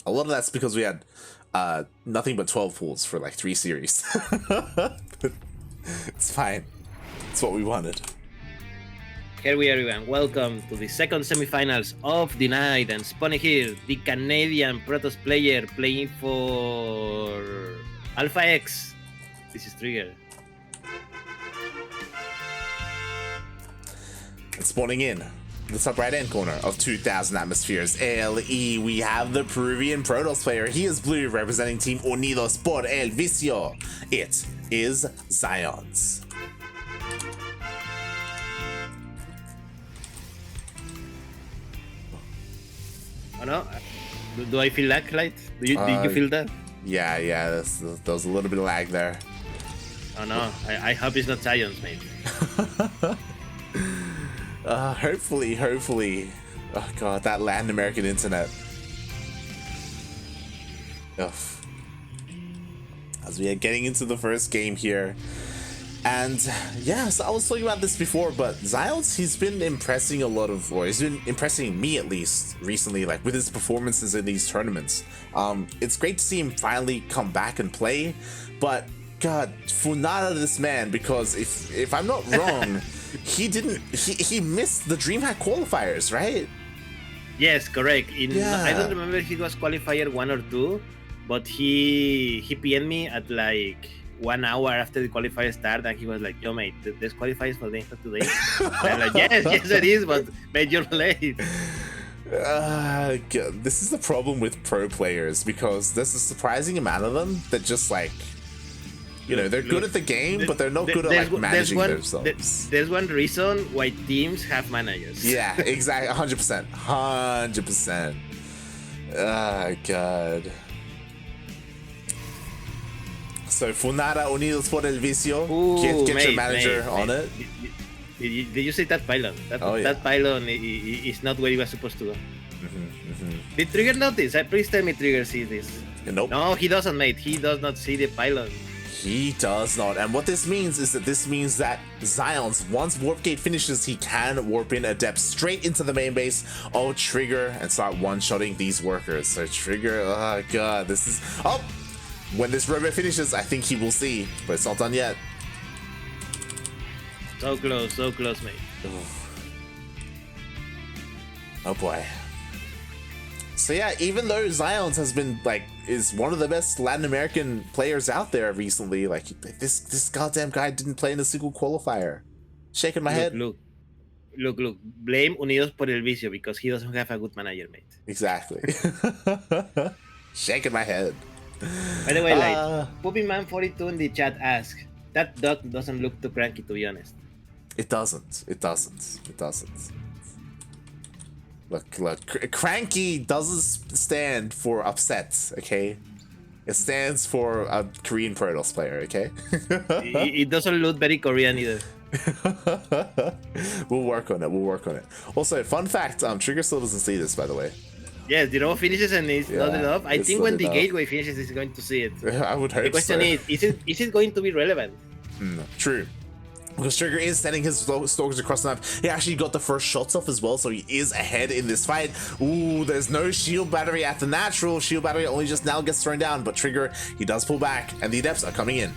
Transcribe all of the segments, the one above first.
A lot of that's because we had nothing but 12 pools for like 3 series. It's fine. It's what we wanted. Here we are, everyone. Welcome to the second semifinals of the night, and Spunny here, the Canadian Protoss player playing for Alpha X. This is TriGGeR. And spawning in the top right hand corner of 2000 atmospheres LE, we have the Peruvian Protoss player. He is blue, representing Team Unidos por el Vicio. It is XionS. Oh no? Do I feel lag, Light? Did you feel that? Yeah, there was a little bit of lag there. Oh no, I hope it's not XionS, mate. Hopefully. Oh god, that Latin American internet. Ugh. As we are getting into the first game here. And yeah, so I was talking about this before, but XionS, he's been impressing he's been impressing me at least recently, like with his performances in these tournaments. It's great to see him finally come back and play, but god, funada this man, because if I'm not wrong, he missed the DreamHack qualifiers, right? Yes, correct. I don't remember if he was qualifier 1 or 2, but he PM'd me at like 1 hour after the qualifier start, and he was like, "Yo, mate, there's qualifiers for the end of today." I'm like, yes, it is, but mate, you're late. God, this is the problem with pro players, because there's a surprising amount of them that just like, you know, they're good at the game, but they're not good at like managing themselves. There's one reason why teams have managers. Yeah, exactly, 100%. Oh god. So Funada Unidos por el Vicio. Get your manager on it. Did you see that pylon? That pylon is not where he was supposed to go. Did TriGGeR notice? Please tell me TriGGeR sees this. Nope. No, he doesn't, mate. He does not see the pylon. He does not. And what this means is that XionS, once Warp Gate finishes, he can warp in Adept straight into the main base of TriGGeR and start one-shotting these workers. So TriGGeR, oh god, this is... Oh! When this robot finishes, I think he will see, but it's not done yet. So close, mate. Oh boy. So yeah, even though XionS has been is one of the best Latin American players out there recently, like this goddamn guy didn't play in a single qualifier. Shaking my head. Look. Blame Unidos por el Vicio, because he doesn't have a good manager, mate. Exactly. Shaking my head. By the way, like PuppyMan42 in the chat asked, that duck doesn't look too cranky, to be honest. It doesn't. Look, CranKy doesn't stand for upset, okay? It stands for a Korean Protoss player, okay? It doesn't look very Korean either. We'll work on it. Also, fun fact, TriGGeR still doesn't see this, by the way. Yes, the robot finishes and it's not enough. I think when the gateway finishes, he's going to see it. I would hope so. The question is it going to be relevant? True. Because TriGGeR is sending his stalkers across the map. He actually got the first shots off as well, so he is ahead in this fight. Ooh, there's no shield battery at the natural. Shield battery only just now gets thrown down, but TriGGeR, he does pull back, and the Adepts are coming in.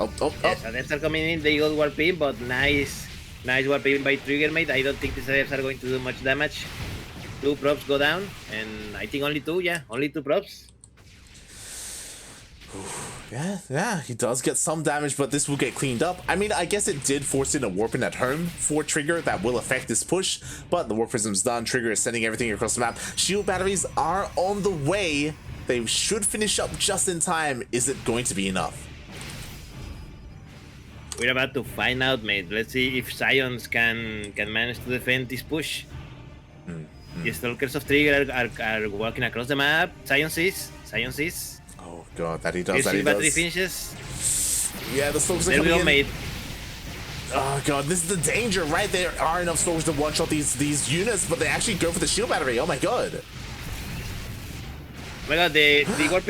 Yes, Adepts are coming in. They got warp in, but nice warp in by TriGGeR, mate. I don't think these Adepts are going to do much damage. 2 props go down, and I think only 2 props. Yeah, he does get some damage, but this will get cleaned up. I mean, I guess it did force in a warping at home for TriGGeR that will affect this push, but the Warp Prism's done. TriGGeR is sending everything across the map. Shield batteries are on the way. They should finish up just in time. Is it going to be enough? We're about to find out, mate. Let's see if XionS can manage to defend this push. The Stalkers of TriGGeR are walking across the map. XionS is. Oh god, that he does. Battery finishes. Yeah, the Stalkers are coming in. Mate. Oh god, this is the danger, right? There are enough Stalkers to one-shot these units, but they actually go for the shield battery. Oh my god. Oh my god, the Warp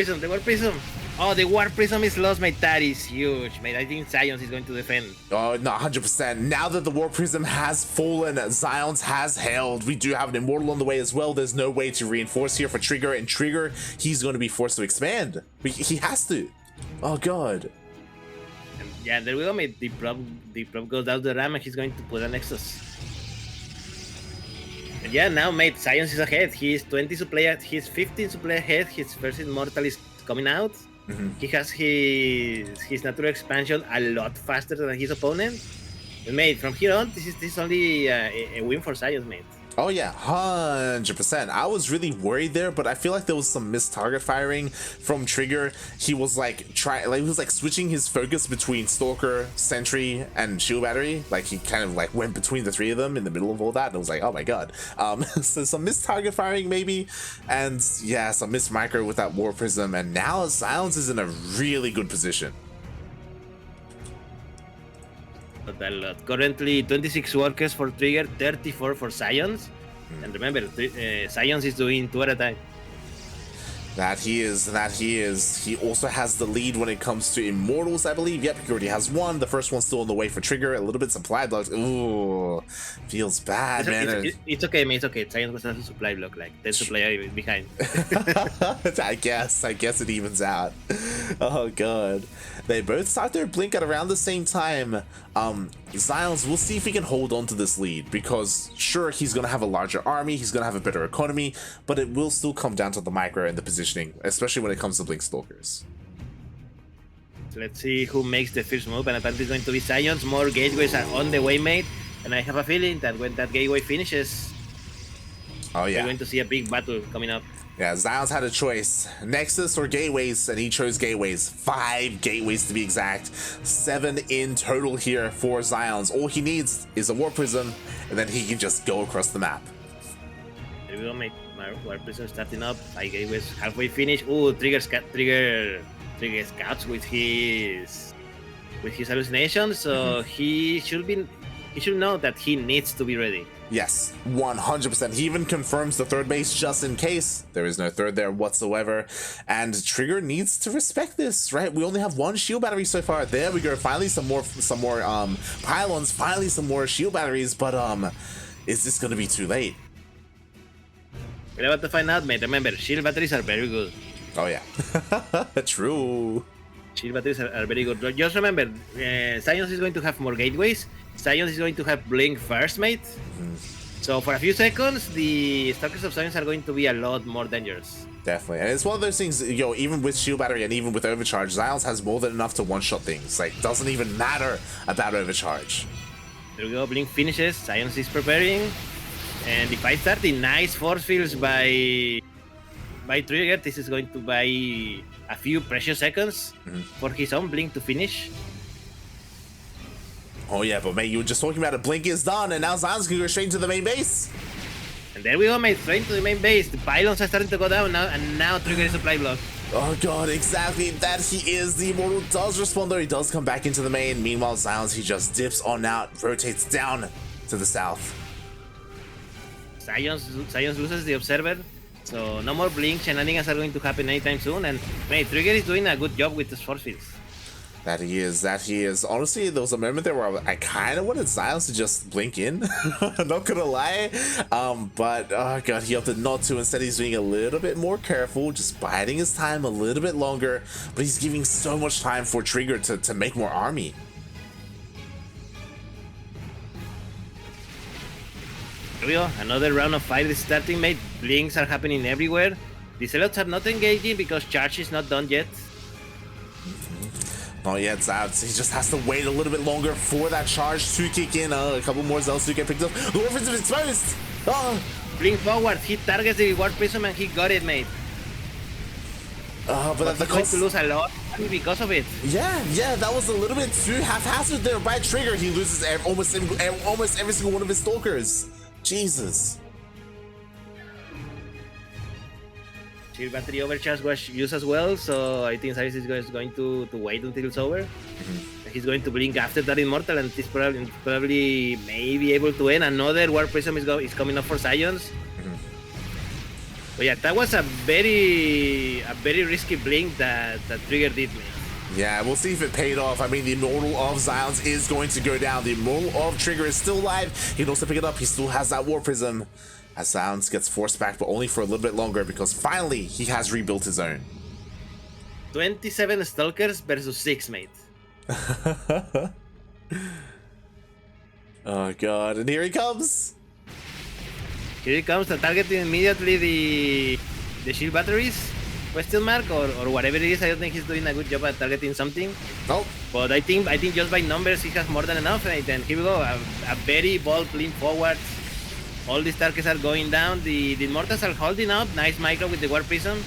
Prism. Oh, the War Prism is lost, mate. That is huge, mate. I think XionS is going to defend. Oh, no, 100%. Now that the War Prism has fallen, XionS has held. We do have an Immortal on the way as well. There's no way to reinforce here for TriGGeR, and TriGGeR, he's going to be forced to expand. He has to. Oh, God. And yeah, there we go, mate. The prop goes down the ram, and he's going to put an Nexus. And yeah, now, mate, XionS is ahead. He's 20 supply. He's 15 supply ahead. His first Immortal is coming out. He has his natural expansion a lot faster than his opponent. And mate, from here on, this is only a win for XionS, mate. Oh yeah, 100%. I was really worried there, but I feel like there was some missed target firing from TriGGeR. He was like switching his focus between Stalker, Sentry, and Shield Battery. Like he kind of like went between the three of them in the middle of all that, and I was like, oh my god. So some missed target firing maybe, and yeah, some missed micro with that War Prism, and now XionS is in a really good position. Currently 26 workers for TriGGeR, 34 for XionS. And remember, XionS is doing 2 at a time. That he is. He also has the lead when it comes to Immortals, I believe. Yep, he already has one. The first one's still on the way for TriGGeR. A little bit supply blocks. Ooh, feels bad, man. It's okay, mate. It's okay. XionS was a supply block, like 10 supply behind. I guess it evens out. Oh god. They both start their blink at around the same time. XionS, we'll see if he can hold on to this lead, because sure, he's gonna have a larger army, he's gonna have a better economy, but it will still come down to the micro and the positioning, especially when it comes to blink stalkers. So let's see who makes the first move, and apparently it's going to be XionS. More gateways are on the way, mate, and I have a feeling that when that gateway finishes, oh yeah, we're going to see a big battle coming up. Yeah, XionS had a choice, Nexus or Gateways, and he chose Gateways. 5 Gateways to be exact. 7 in total here for XionS. All he needs is a War Prism, and then he can just go across the map. There we go, mate. War Prism starting up. 5 Gateways halfway finished. Ooh, TriGGeR scouts with his hallucinations, so he should know that he needs to be ready. Yes, 100%. He even confirms the third base just in case. There is no third there whatsoever. And TriGGeR needs to respect this, right? We only have 1 shield battery so far. There we go. Finally some more pylons, finally some more shield batteries, but is this gonna be too late? We're about to find out, mate. Remember, shield batteries are very good. Oh yeah. True. Shield batteries are very good. Just remember, XionS is going to have more gateways. XionS is going to have blink first, mate. So for a few seconds, the Stalkers of XionS are going to be a lot more dangerous. Definitely, and it's one of those things, yo, even with shield battery and even with overcharge, XionS has more than enough to one-shot things. Like, doesn't even matter about overcharge. There we go, blink finishes, XionS is preparing. And if I start the nice force fields by TriGGeR, this is going to buy a few precious seconds for his own blink to finish. Oh yeah, but mate, you were just talking about a blink is done, and now XionS can go straight into the main base. And there we go, mate, straight to the main base. The pylons are starting to go down now, and now TriGGeR is supply block. Oh god, exactly, that he is. The Immortal does respond though, he does come back into the main. Meanwhile, XionS, he just dips on out, rotates down to the south. XionS loses the Observer, so no more blink shenanigans are going to happen anytime soon, and mate, TriGGeR is doing a good job with the force fields. That he is. Honestly, there was a moment there where I kind of wanted XionS to just blink in. Not gonna lie. But, oh god, he opted not to. Instead, he's being a little bit more careful, just biding his time a little bit longer. But he's giving so much time for TriGGeR to make more army. Here we go. Another round of fight is starting, mate. Blinks are happening everywhere. The Zealots are not engaging because charge is not done yet. Oh yeah, XionS, he just has to wait a little bit longer for that charge to kick in. A couple more Zealots to get picked up. The War Prism is exposed! Oh! Blink forward, he targets the War Prism and he got it, mate. But he's going to lose a lot because of it. Yeah, that was a little bit too haphazard there by TriGGeR. He loses almost every single one of his Stalkers. Jesus. Shield battery overcharge was used as well, so I think XionS is going to wait until it's over. He's going to blink after that Immortal, and he's probably may be able to end. Another War Prism is coming up for XionS. But yeah, that was a very risky blink that TriGGeR did, man. Yeah, we'll see if it paid off. I mean, the Immortal of XionS is going to go down. The Immortal of TriGGeR is still alive. He can also pick it up. He still has that War Prism. As XionS gets forced back, but only for a little bit longer because finally he has rebuilt his own. 27 Stalkers versus 6, mate. Oh god, and here he comes. Here he comes, targeting immediately the shield batteries, question mark, or whatever it is. I don't think he's doing a good job at targeting something. Nope. But I think just by numbers he has more than enough. And then here we go, a very bold lean forward. All these targets are going down. The Immortals are holding up. Nice micro with the War Prism.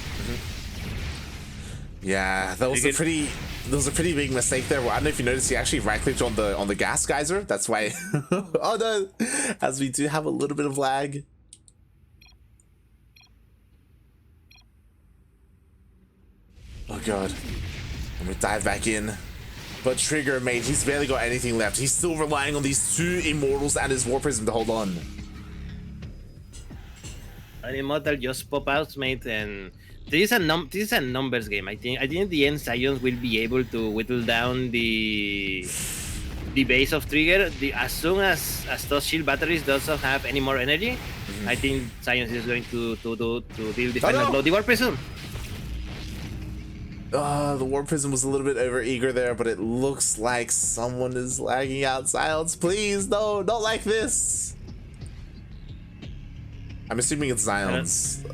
Yeah, that was a pretty big mistake there. Well, I don't know if you noticed, he actually right-clicked on the gas geyser. That's why. Oh no, as we do have a little bit of lag. Oh god, let me dive back in. But TriGGeR, mate, he's barely got anything left. He's still relying on these 2 Immortals and his War Prism to hold on. An Immortal just pop out, mate, and this is a numbers game. I think at the end XionS will be able to whittle down the base of TriGGeR. As soon as those shield batteries doesn't have any more energy, I think XionS is going to deal the final blow. The War Prism. The War Prism was a little bit over eager there, but it looks like someone is lagging out XionS. Please, no, not like this. I'm assuming it's XionS.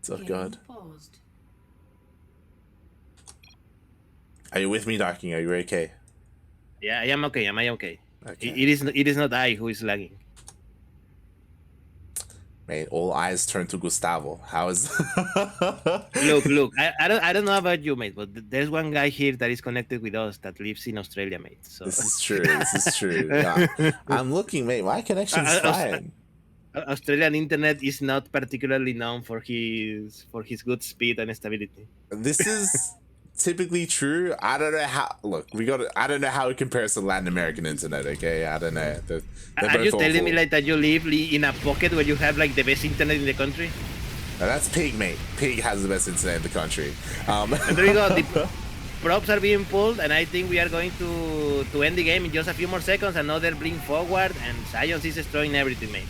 Oh god. Are you with me, Darking? Are you okay? Yeah, I am okay. Am I okay? Okay. It is not I who is lagging. Mate, all eyes turn to Gustavo. How is? Look. I don't know about you, mate, but there's one guy here that is connected with us that lives in Australia, mate. So This is true. This is true. Yeah. I'm looking, mate. My connection's fine. Australian internet is not particularly known for his good speed and stability. This is typically true. I don't know how. Look, I don't know how it compares to Latin American internet. Okay, I don't know. They're Are you telling me like that you live in a pocket where you have like the best internet in the country? Now, that's Pig, mate. Pig has the best internet in the country. And there you go. The props are being pulled, and I think we are going to end the game in just a few more seconds. Another blink forward, and XionS is destroying everything, mate.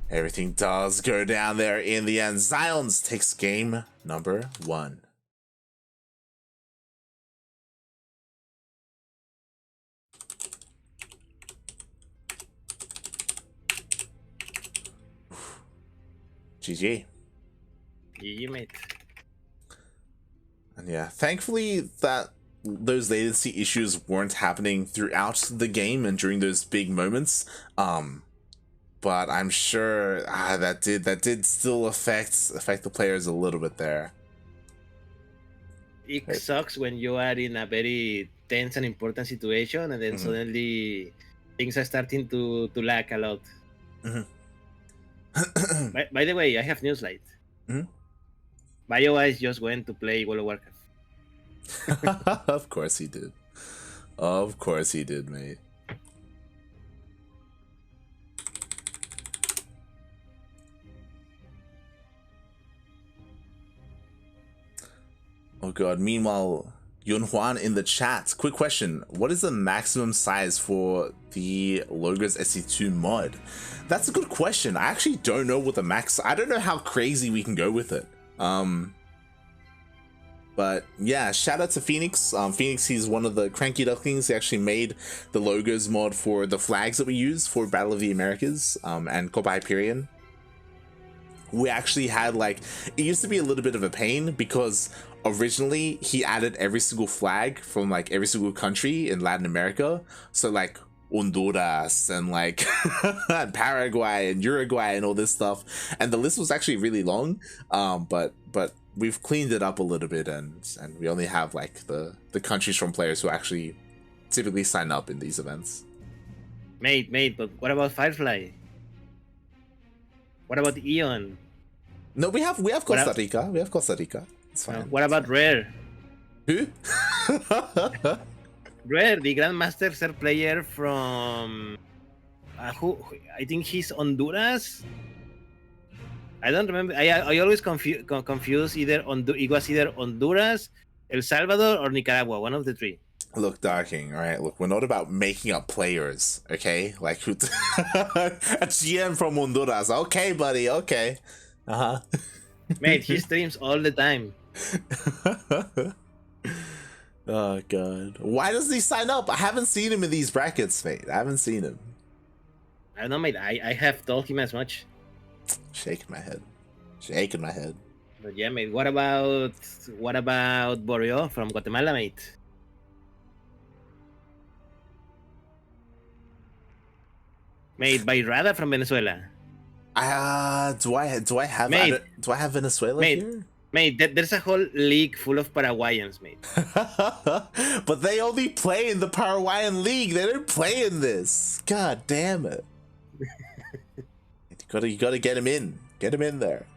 Everything does go down there in the end. XionS takes game number 1. GG. GG, mate. And yeah, thankfully that those latency issues weren't happening throughout the game and during those big moments. But I'm sure that did still affect the players a little bit there. It sucks when you are in a very tense and important situation, and then suddenly things are starting to lag a lot. By the way, I have news, light. BioWise just went to play World of Warcraft. Of course he did. Of course he did, mate. Oh god, meanwhile, Yun Huan in the chat. Quick question. What is the maximum size for the Logos SC2 mod? That's a good question. I actually don't know what the max... I don't know how crazy we can go with it. But yeah, shout out to Phoenix. Phoenix, he's one of the CranKy Ducklings. He actually made the Logos mod for the flags that we use for Battle of the Americas and Copa Hyperion. We actually had like... It used to be a little bit of a pain because... Originally, he added every single flag from like every single country in Latin America. So like Honduras and like Paraguay and Uruguay and all this stuff. And the list was actually really long. But we've cleaned it up a little bit and we only have like the countries from players who actually typically sign up in these events. Mate, but what about Firefly? What about Ion? No, we have Costa Rica. We have Costa Rica. It's fine. What about Rare? Who? Rare, the Grandmaster Ser player from who I think he's Honduras. I don't remember. I always confuse either it was either Honduras, El Salvador, or Nicaragua. One of the three. Look, Darking, all right? Look, we're not about making up players, okay? Like, who a GM from Honduras. Okay, buddy, okay. Uh-huh. Mate, he streams all the time. Oh, God. Why doesn't he sign up? I haven't seen him in these brackets, mate. I haven't seen him. I don't know, mate. I have told him as much. Shaking my head. Shaking my head. But yeah, mate. What about Borio from Guatemala, mate? Made by Rada from Venezuela. Do I have Venezuela here? Mate, there's a whole league full of Paraguayans, mate. But they only play in the Paraguayan league. They don't play in this. God damn it. you gotta get him in. Get him in there.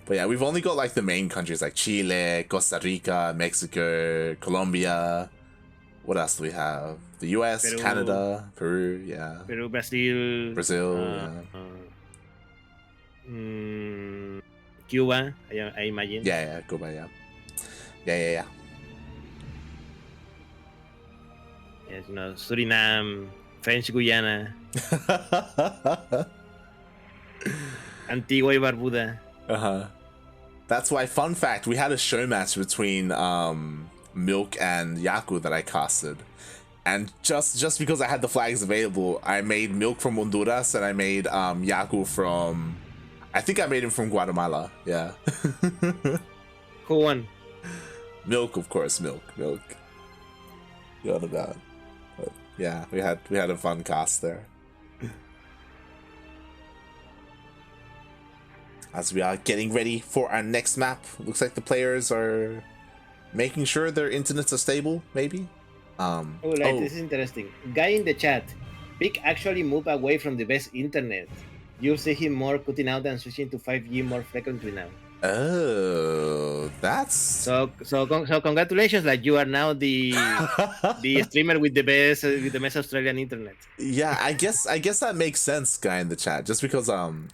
But yeah, we've only got like the main countries like Chile, Costa Rica, Mexico, Colombia. What else do we have? The US, Peru, Canada, Peru, yeah. Peru, Brazil. Cuba, I imagine. Yeah, Cuba, yeah. Yeah. Yes, you know, Suriname, French Guyana, Antigua y Barbuda. That's why, fun fact, we had a show match between Milk and Yaku that I casted. And just because I had the flags available, I made Milk from Honduras and I made Yaku from... I think I made him from Guatemala, yeah. Who won? Milk, of course, Milk. You know about. But yeah, we had a fun cast there. As we are getting ready for our next map, looks like the players are making sure their internets are stable, maybe? This is interesting. Guy in the chat, Big actually moved away from the best internet. You see him more cutting out and switching to 5G more frequently now. Oh, that's so congratulations! Like you are now the streamer with the best Australian internet. Yeah, I guess that makes sense, Guy in the chat. Just because I'm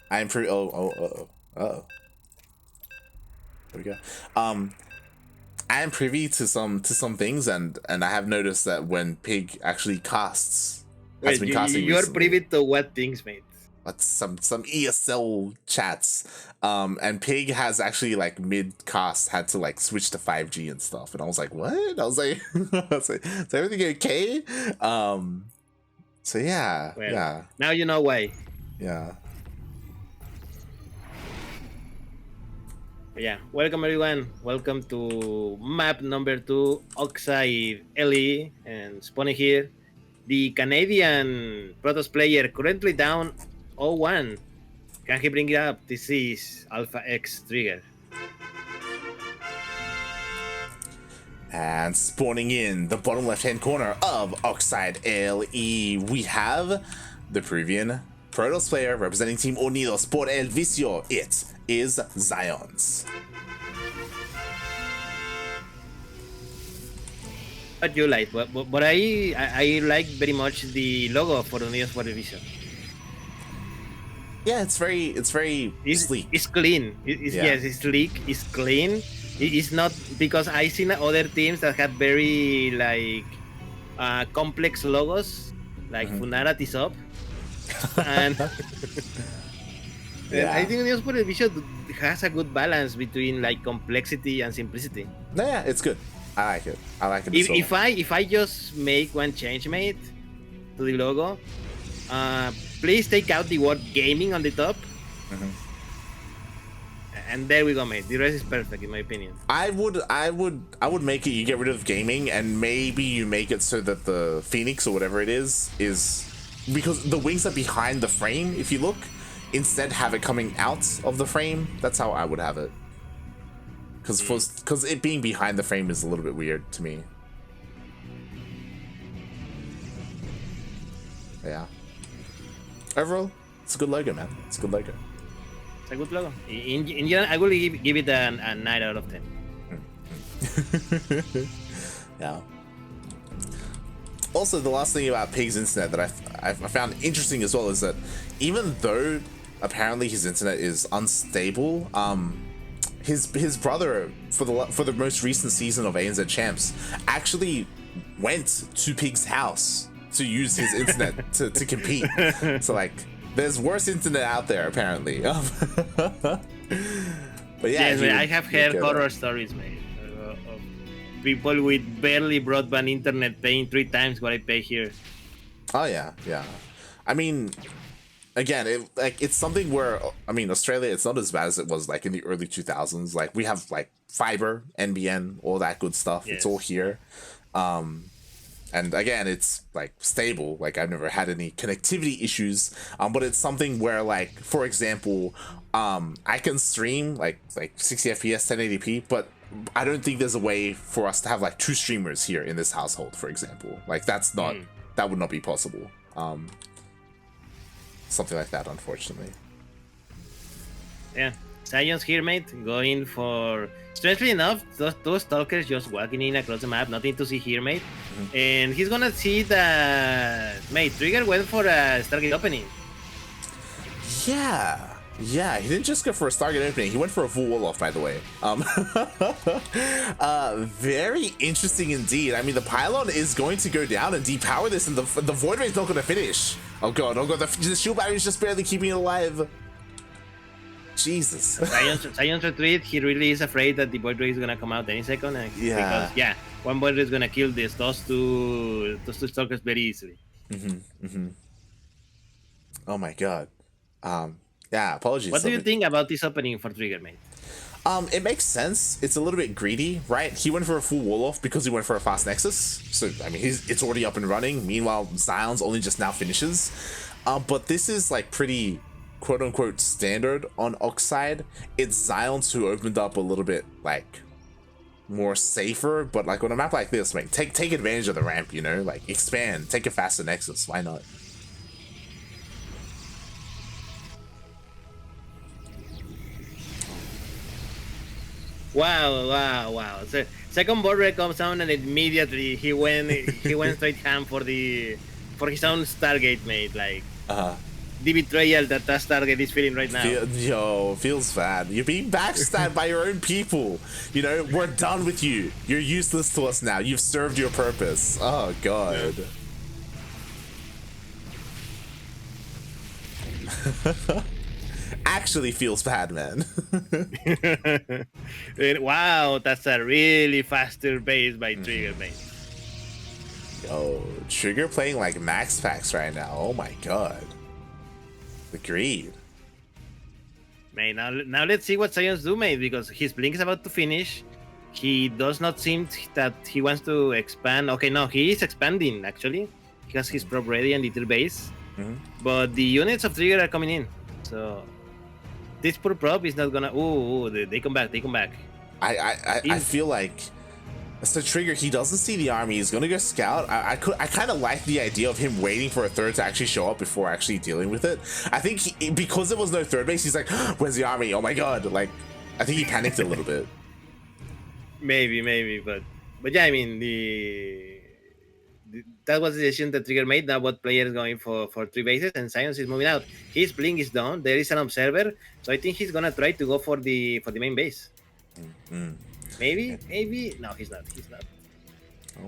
pretty. There we go. I am privy to some things, and I have noticed that when Pig actually casts, you are privy to what things, mate? Some ESL chats, and Pig has actually like mid cast had to like switch to 5G and stuff, and I was like, what? I was like, is everything okay? So yeah, well, yeah. Now you know why. Yeah. Yeah, welcome everyone. Welcome to map number 2, Oxide LE, and spawning here, the Canadian Protoss player currently down 0-1. Can he bring it up? This is Alpha X TriGGeR. And spawning in the bottom left-hand corner of Oxide LE, we have the Peruvian Protoss player representing Team Unidos por el Vicio. It is XionS. What you like, but I like very much the logo for Unidos por el Vicio. Yeah, it's very sleek. It's clean. Yes, it's sleek. It's clean. It's not, because I've seen other teams that have very like complex logos, like Funara Tisop, and yeah. I think Unidos por el Vicio has a good balance between like complexity and simplicity. Yeah, it's good. I like it. If I just make one change, mate, to the logo, please take out the word gaming on the top. And there we go, mate. The rest is perfect in my opinion. I would make it, you get rid of gaming and maybe you make it so that the Phoenix or whatever it is because the wings are behind the frame, if you look, instead have it coming out of the frame. That's how I would have it. Because it being behind the frame is a little bit weird to me. Yeah. Overall, it's a good logo, man. It's a good logo. It's a good logo. In general, I will give it a 9 out of 10. Yeah. Also, the last thing about Pig's internet that I found interesting as well is that even though apparently his internet is unstable. His brother for the most recent season of ANZ Champs actually went to Pig's house to use his internet to compete. So like, there's worse internet out there apparently. But yeah, yes, I have heard horror stories, mate, of people with barely broadband internet paying 3 times what I pay here. Oh yeah. I mean, again, it's something where, I mean, Australia, it's not as bad as it was like in the early 2000s. Like we have like fiber, NBN, all that good stuff. Yes. It's all here. And again, it's like stable. Like I've never had any connectivity issues. But it's something where, like, for example, I can stream like 60 FPS, 1080p, but I don't think there's a way for us to have like 2 streamers here in this household, for example. Like that's not, that would not be possible. Something like that, unfortunately. Yeah, XionS here, mate, going for, strangely enough, those stalkers just walking in across the map, nothing to see here, mate. And he's gonna see that, mate, TriGGeR went for a Stargate opening. Yeah, he didn't just go for a Stargate opening, he went for a full wall off, by the way. Very interesting indeed. I mean, the pylon is going to go down and depower this, and the Void Raid's not going to finish. Oh god, the shield battery is just barely keeping it alive. Jesus. XionS retreat, he really is afraid that the Void Raid is going to come out any second. Because, yeah, one Void Raid is going to kill those two stalkers very easily. Oh my god. Yeah, apologies. What do you think about this opening for TriGGeR, mate? It makes sense. It's a little bit greedy, right? He went for a full wall off because he went for a fast Nexus. So, I mean, it's already up and running. Meanwhile, XionS only just now finishes. But this is like pretty quote-unquote standard on Oxide. It's XionS who opened up a little bit like more safer. But like on a map like this, mate, take advantage of the ramp, you know? Like expand, take a faster Nexus. Why not? Wow. So second border comes down and immediately he went straight ham for his own Stargate, mate. Like the betrayal that Stargate is feeling right now. Feels bad. You're being backstabbed by your own people. You know, we're done with you. You're useless to us now. You've served your purpose. Oh god. Yeah. Actually feels bad, man. Wow, that's a really faster base by TriGGeR, mate. Yo, TriGGeR playing like max packs right now. Oh my god. Agreed. Mate, now let's see what XionS do, mate, because his blink is about to finish. He does not seem that he wants to expand. Okay, no, he is expanding, actually. He has his prop ready and little base. But the units of TriGGeR are coming in. So this poor prop is not gonna. They come back. I feel like, so TriGGeR, he doesn't see the army. He's gonna go scout. I kind of like the idea of him waiting for a third to actually show up before actually dealing with it. I think because there was no third base, he's like, "Where's the army? Oh my god!" Like, I think he panicked a little bit. Maybe, but yeah, I mean that was the decision that TriGGeR made. Now what player is going for 3 bases, and XionS is moving out. His blink is done. There is an observer, so I think he's gonna try to go for the main base. Maybe. No, he's not.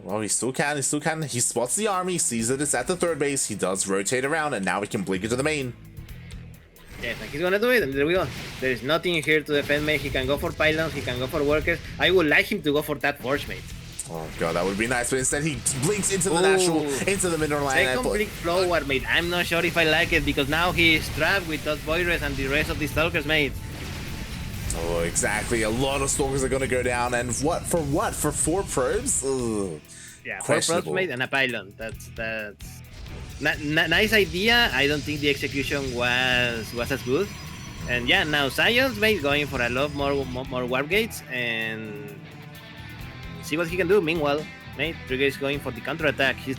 Oh, he still can. He spots the army, sees that it's at the third base. He does rotate around, and now he can blink into the main. Yes, and he's gonna do it, and there we go. There is nothing here to defend, mate. He can go for pylons. He can go for workers. I would like him to go for that forge, mate. Oh god, that would be nice, but instead he blinks into the natural, into the middle line. Second blink forward, mate. I'm not sure if I like it, because now he is trapped with those Voidres and the rest of the Stalkers, mate. Oh, exactly. A lot of Stalkers are gonna go down, and what? For 4 probes? Ugh. Yeah, 4 probes, mate, and a pylon. That's nice idea. I don't think the execution was as good. And yeah, now XionS, mate, going for a lot more warp gates and see what he can do. Meanwhile, mate, TriGGeR is going for the counter attack. He's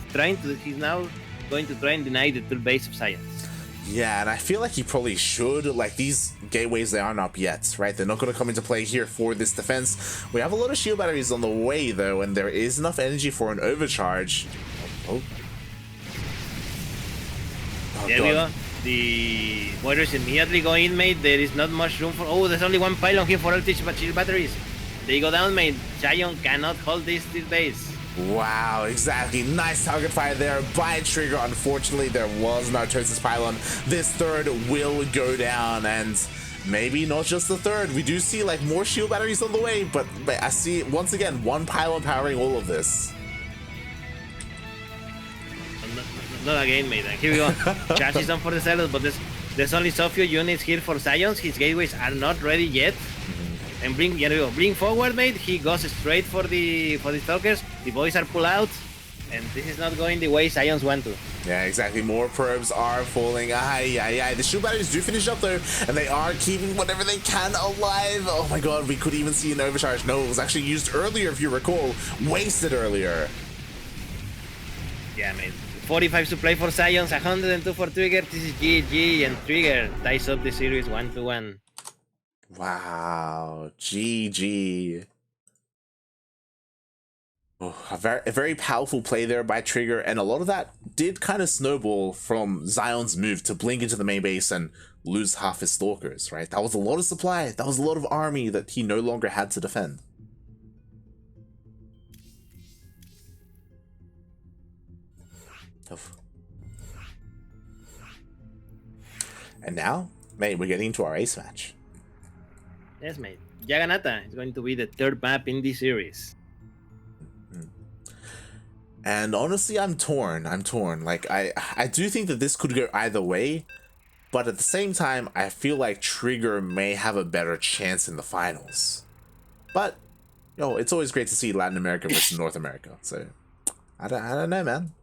now going to try and deny the tool base of XionS. Yeah, and I feel like he probably should. Like, these gateways, they aren't up yet, right? They're not going to come into play here for this defense. We have a lot of shield batteries on the way, though, and there is enough energy for an overcharge. There we go. The warriors immediately go in, mate. There is not much room for. Oh, there's only one pylon here for all shield batteries. They go down, mate. Xion cannot hold this base. Wow, exactly. Nice target fire there by TriGGeR. Unfortunately, there was an Artosis pylon. This third will go down, and maybe not just the third. We do see like more shield batteries on the way, but I see once again one pylon powering all of this. Not again, mate. Here we go. Charge is on for the Zealot, but there's only so few units here for XionS. His gateways are not ready yet. And bring forward, mate. He goes straight for the stalkers. The boys are pulled out, and this is not going the way XionS want to. Yeah, exactly. More probes are falling. The shield batteries do finish up though, and they are keeping whatever they can alive. Oh my god, we could even see an overcharge. No, it was actually used earlier, if you recall. Wasted earlier. Yeah, mate. 45 supply for XionS, 102 for TriGGeR. This is GG, and TriGGeR ties up the series 1-1. Wow, GG. Oh, a very powerful play there by TriGGeR, and a lot of that did kind of snowball from XionS' move to blink into the main base and lose half his stalkers, right? That was a lot of supply, that was a lot of army that he no longer had to defend. Oof. And now, mate, we're getting into our ace match. Yes, mate. Jagannatha is going to be the third map in this series. And honestly, I'm torn. Like, I do think that this could go either way, but at the same time, I feel like TriGGeR may have a better chance in the finals. But, you know, it's always great to see Latin America versus North America. So, I don't know, man.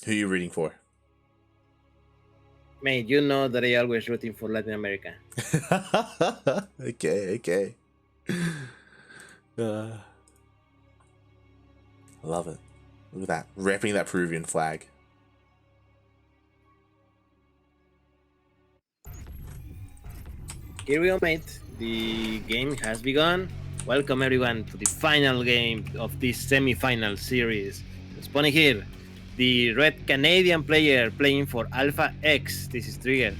Who are you rooting for? Mate, you know that I always rooting for Latin America. Okay. Love it. Look at that. Repping that Peruvian flag. Here we go, mate. The game has begun. Welcome everyone to the final game of this semi-final series. Spawning here, the red Canadian player playing for Alpha X. This is TriGGeR.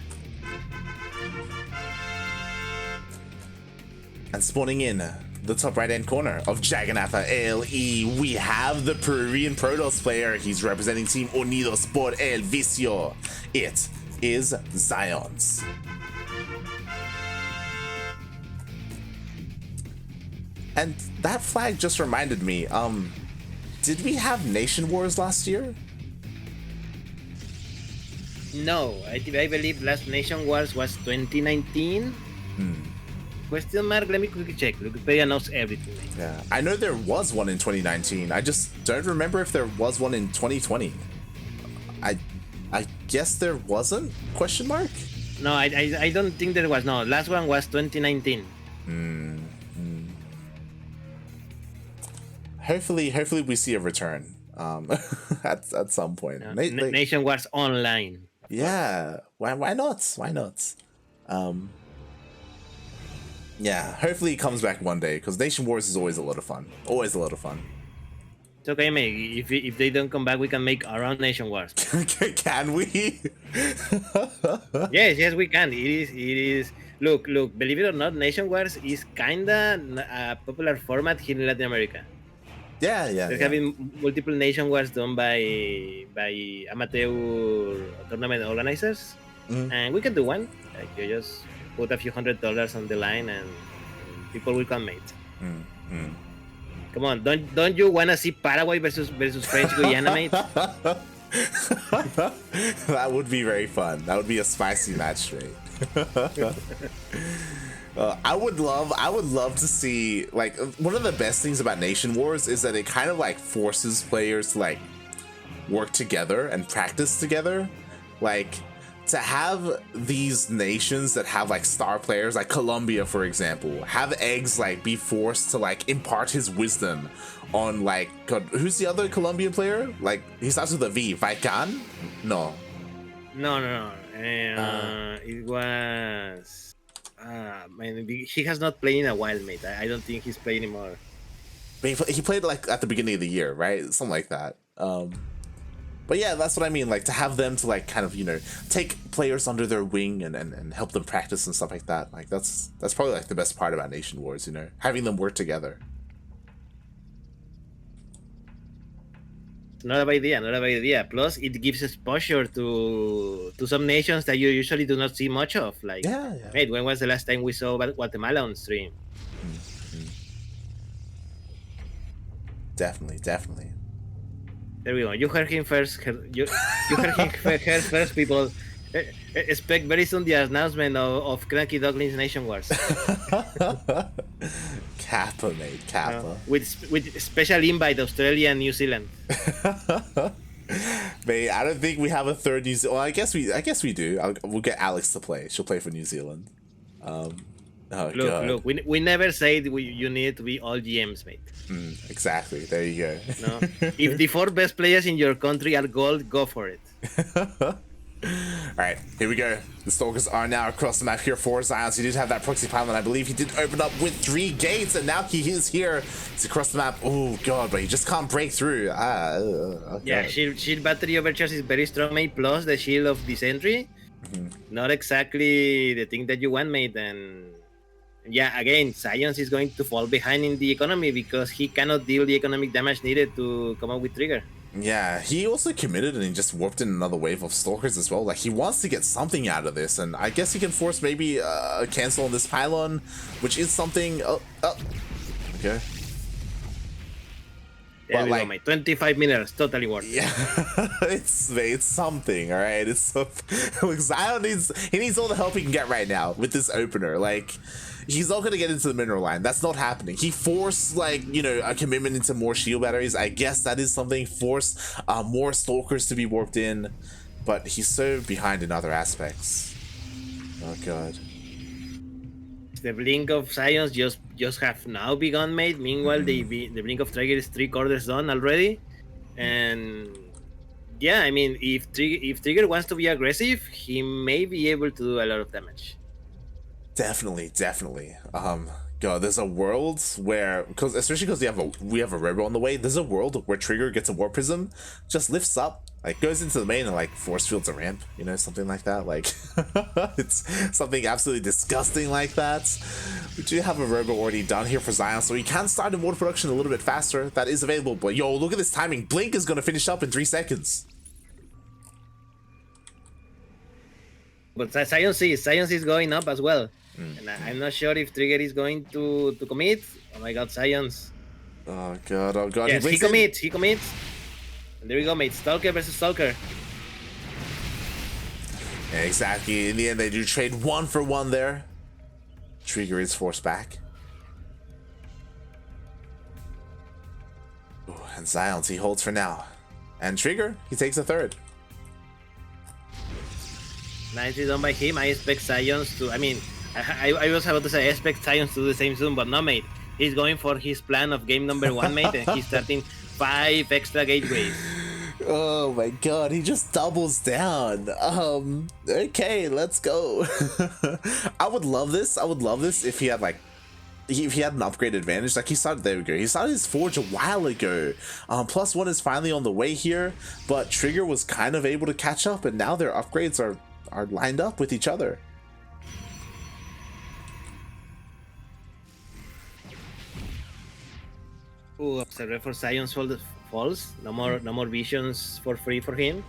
And spawning in the top right hand corner of Jagannatha LE, we have the Peruvian Protoss player. He's representing Team Unidos por el Vicio. It is XionS. And that flag just reminded me, did we have Nation Wars last year? No, I believe last Nation Wars was 2019. Question mark, let me quickly check. Wikipedia knows everything. Yeah, I know there was one in 2019. I just don't remember if there was one in 2020. I guess there wasn't? Question mark? No, I don't think there was. No, last one was 2019. Hopefully we see a return at some point. Nation Wars Online. Yeah, why not? Yeah, hopefully it comes back one day, because Nation Wars is always a lot of fun. It's okay, mate. If they don't come back, we can make our own Nation Wars. Can we? Yes, we can. It is. Look. Believe it or not, Nation Wars is kinda a popular format here in Latin America. Yeah. There have been multiple Nation Wars done by amateur tournament organizers, and we can do one. Like, you just put a few $100 on the line, and people will come, mate. Come on, don't you wanna see Paraguay versus French Guyana, mate? That would be very fun. That would be a spicy match, mate. I would love to see, like, one of the best things about Nation Wars is that it kind of like forces players to like work together and practice together. Like, to have these nations that have like star players, like Colombia, for example, have Eggs like be forced to like impart his wisdom on, like, God, who's the other Colombian player? Like, he starts with a V. Vaikan? No. It was. Man, he has not played in a while, mate. I don't think he's playing anymore. But he played like at the beginning of the year, right? Something like that. But yeah, that's what I mean. Like to have them to like kind of, you know, take players under their wing and help them practice and stuff like that. Like that's probably like the best part about Nation Wars, you know, having them work together. Not a bad idea, not a bad idea. Plus, it gives exposure to some nations that you usually do not see much of. Like, Mate, when was the last time we saw Guatemala on stream? Mm-hmm. Definitely. There we go. You heard him first. You heard him first, people. Expect very soon the announcement of CranKy Ducklings Nation Wars. Kappa, mate, Kappa. With special invite Australia and New Zealand. Mate, I don't think we have a third New Zealand. Well, I guess we do. We'll get Alex to play. She'll play for New Zealand. Look. We never said you need to be all GMs, mate. Exactly. There you go. No, if the 4 best players in your country are gold, go for it. Alright, here we go. The Stalkers are now across the map here for XionS. He did have that proxy pylon. I believe he did open up with 3 gates, and now he is here. He's across the map. Oh god, but he just can't break through. Okay. Yeah, shield battery overcharge is very strong, mate. Plus the shield of this entry. Not exactly the thing that you want, mate. And yeah, again, XionS is going to fall behind in the economy because he cannot deal the economic damage needed to come up with TriGGeR. Yeah, he also committed and he just warped in another wave of Stalkers as well. Like, he wants to get something out of this, and I guess he can force maybe a cancel on this pylon, which is something... Okay. There we go, mate. 25 minutes, totally worth it. Yeah, it's something, all right? It's look, Xion needs all the help he can get right now with this opener. Like, he's not gonna get into the mineral line. That's not happening. He forced, like, you know, a commitment into more shield batteries. I guess that is something. Forced more Stalkers to be warped in, but he's so behind in other aspects. Oh god. The blink of XionS just have now begun, mate. Meanwhile, the blink of TriGGeR is 3/4 done already, and yeah, I mean, if TriGGeR wants to be aggressive, he may be able to do a lot of damage. Definitely. God, there's a world where, especially because we have a Robo on the way. There's a world where TriGGeR gets a Warp Prism, just lifts up, like goes into the main and like force fields a ramp, you know, something like that. Like it's something absolutely disgusting like that. We do have a Robo already done here for XionS, so he can start in water production a little bit faster. That is available, but yo, look at this timing. Blink is gonna finish up in 3 seconds. But XionS is going up as well. And I'm not sure if TriGGeR is going to commit. Oh my god, XionS. Oh god. Yes, he commits. And there we go, mate. Stalker versus Stalker. Yeah, exactly. In the end, they do trade 1 for 1 there. TriGGeR is forced back. Ooh, and XionS, he holds for now. And TriGGeR, he takes a 3rd. Nicely done by him. I expect XionS to... I mean, I was about to say I expect XionS to do the same soon, but no, mate. He's going for his plan of game number 1, mate, and he's starting 5 extra gateways. Oh my god, he just doubles down. Okay, let's go. I would love this if he had like if he had an upgrade advantage. Like, he started, there we go, he started his forge a while ago. +1 is finally on the way here, but TriGGeR was kind of able to catch up, and now their upgrades are lined up with each other. Ooh, observer for XionS falls. No more visions for free for him.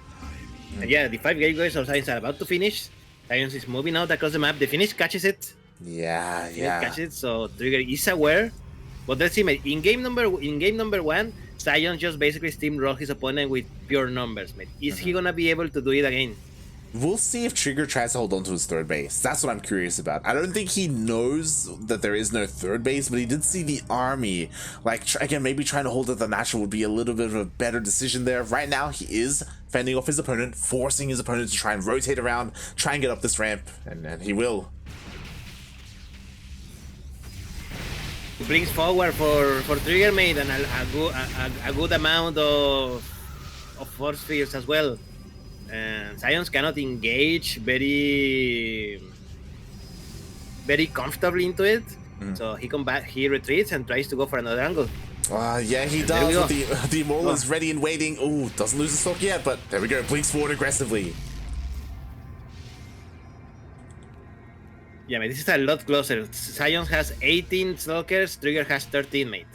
And yeah, the 5 gateways of XionS are about to finish. XionS is moving out across the map. The finish catches it. Yeah. Catches it. So TriGGeR is aware. But let's see, mate. In game number 1, XionS just basically steamrolled his opponent with pure numbers, mate. Is he gonna be able to do it again? We'll see if TriGGeR tries to hold on to his 3rd base. That's what I'm curious about. I don't think he knows that there is no 3rd base, but he did see the army. Like, again, maybe trying to hold it the natural would be a little bit of a better decision there. Right now, he is fending off his opponent, forcing his opponent to try and rotate around, try and get up this ramp, and he will. He brings forward for TriGGeR, mate, and a good amount of force fields as well. And XionS cannot engage very comfortably into it. So he retreats and tries to go for another angle. Yeah, he does. With the Immortal is ready and waiting. Ooh, doesn't lose the stock yet, but there we go. Blinks forward aggressively. Yeah, mate, this is a lot closer. XionS has 18 stalkers, TriGGeR has 13, mate.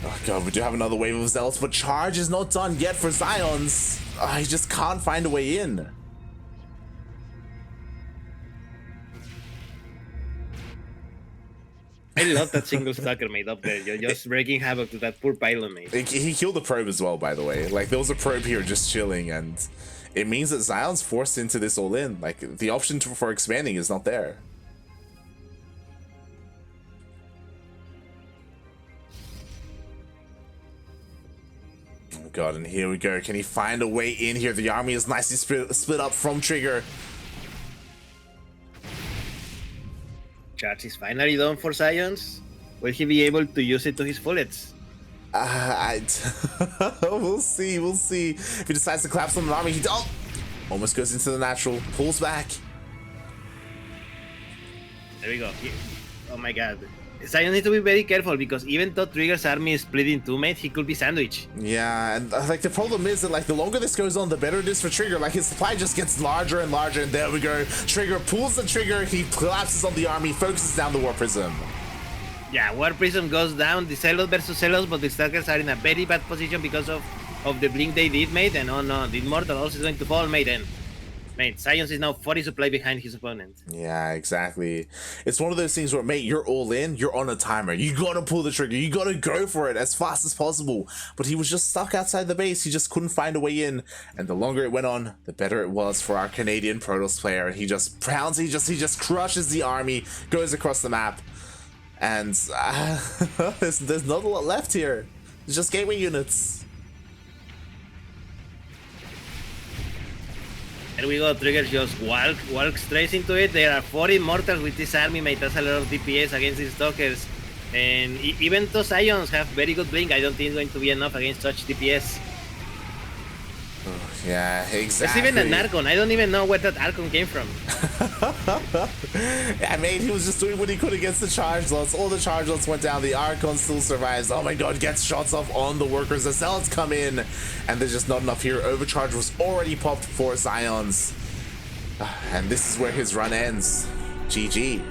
Oh god, we do have another wave of Zealots, but charge is not done yet for XionS. He just can't find a way in. I love that single stalker, mate, up there. You're just wreaking havoc to that poor pylon, mate. He killed the probe as well, by the way. Like, there was a probe here just chilling, and it means that XionS forced into this all-in. Like, the option for expanding is not there. Oh god, and here we go. Can he find a way in here? The army is nicely split up from TriGGeR. Charge is finally done for XionS. Will he be able to use it to his fullest? We'll see, we'll see. If he decides to collapse on the army, he almost goes into the natural, pulls back. There we go. Oh my god. XionS needs to be very careful because even though TriGGeR's army is split in two, mate, he could be sandwiched. Yeah, and like the problem is that like the longer this goes on, the better it is for TriGGeR. Like his supply just gets larger and larger, and there we go. TriGGeR pulls the trigger, he collapses on the army, focuses down the War Prism. Yeah, War Prism goes down, the Zealot versus Zealot, but the Stalkers are in a very bad position because of the blink they did, mate, and oh no, the Immortal also is going to fall, mate, and mate, XionS is now 40 supply behind his opponent. Yeah, exactly. It's one of those things where, mate, you're all in, you're on a timer. You gotta pull the trigger, you gotta go for it as fast as possible. But he was just stuck outside the base, he just couldn't find a way in. And the longer it went on, the better it was for our Canadian Protoss player. He just pounds, he just crushes the army, goes across the map. And there's not a lot left here. It's just gateway units. There we go, TriGGeR just walk straight into it. There are 40 Immortals with this army, mate. That's a lot of DPS against these Stalkers. And even though XionS have very good blink, I don't think it's going to be enough against such DPS. Oh, yeah, exactly. There's even an Archon. I don't even know where that Archon came from. Yeah, mate, he was just doing what he could against the charge lots. All the charge lots went down. The Archon still survives. Oh my god, gets shots off on the workers. The Zealots come in, and there's just not enough here. Overcharge was already popped for XionS. And this is where his run ends. GG.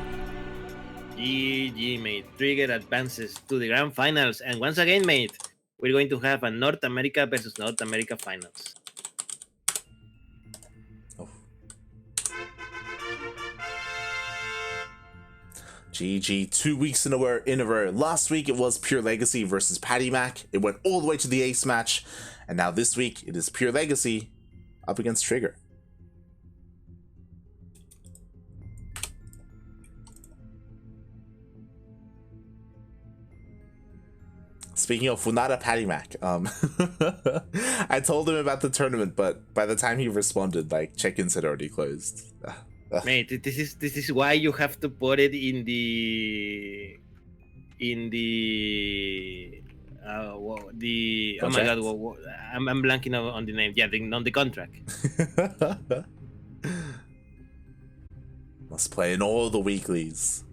GG, mate. TriGGeR advances to the grand finals. And once again, mate, we're going to have a North America versus North America finals. GG, 2 weeks in a row. Last week it was Pure Legacy versus Patty Mac. It went all the way to the ace match. And now this week it is Pure Legacy up against TriGGeR. Speaking of Funada Patty Mac, I told him about the tournament, but by the time he responded, like, check-ins had already closed. Mate, this is why you have to put it in the oh my god, I'm blanking on the name. Yeah, on the contract. Must play in all the weeklies.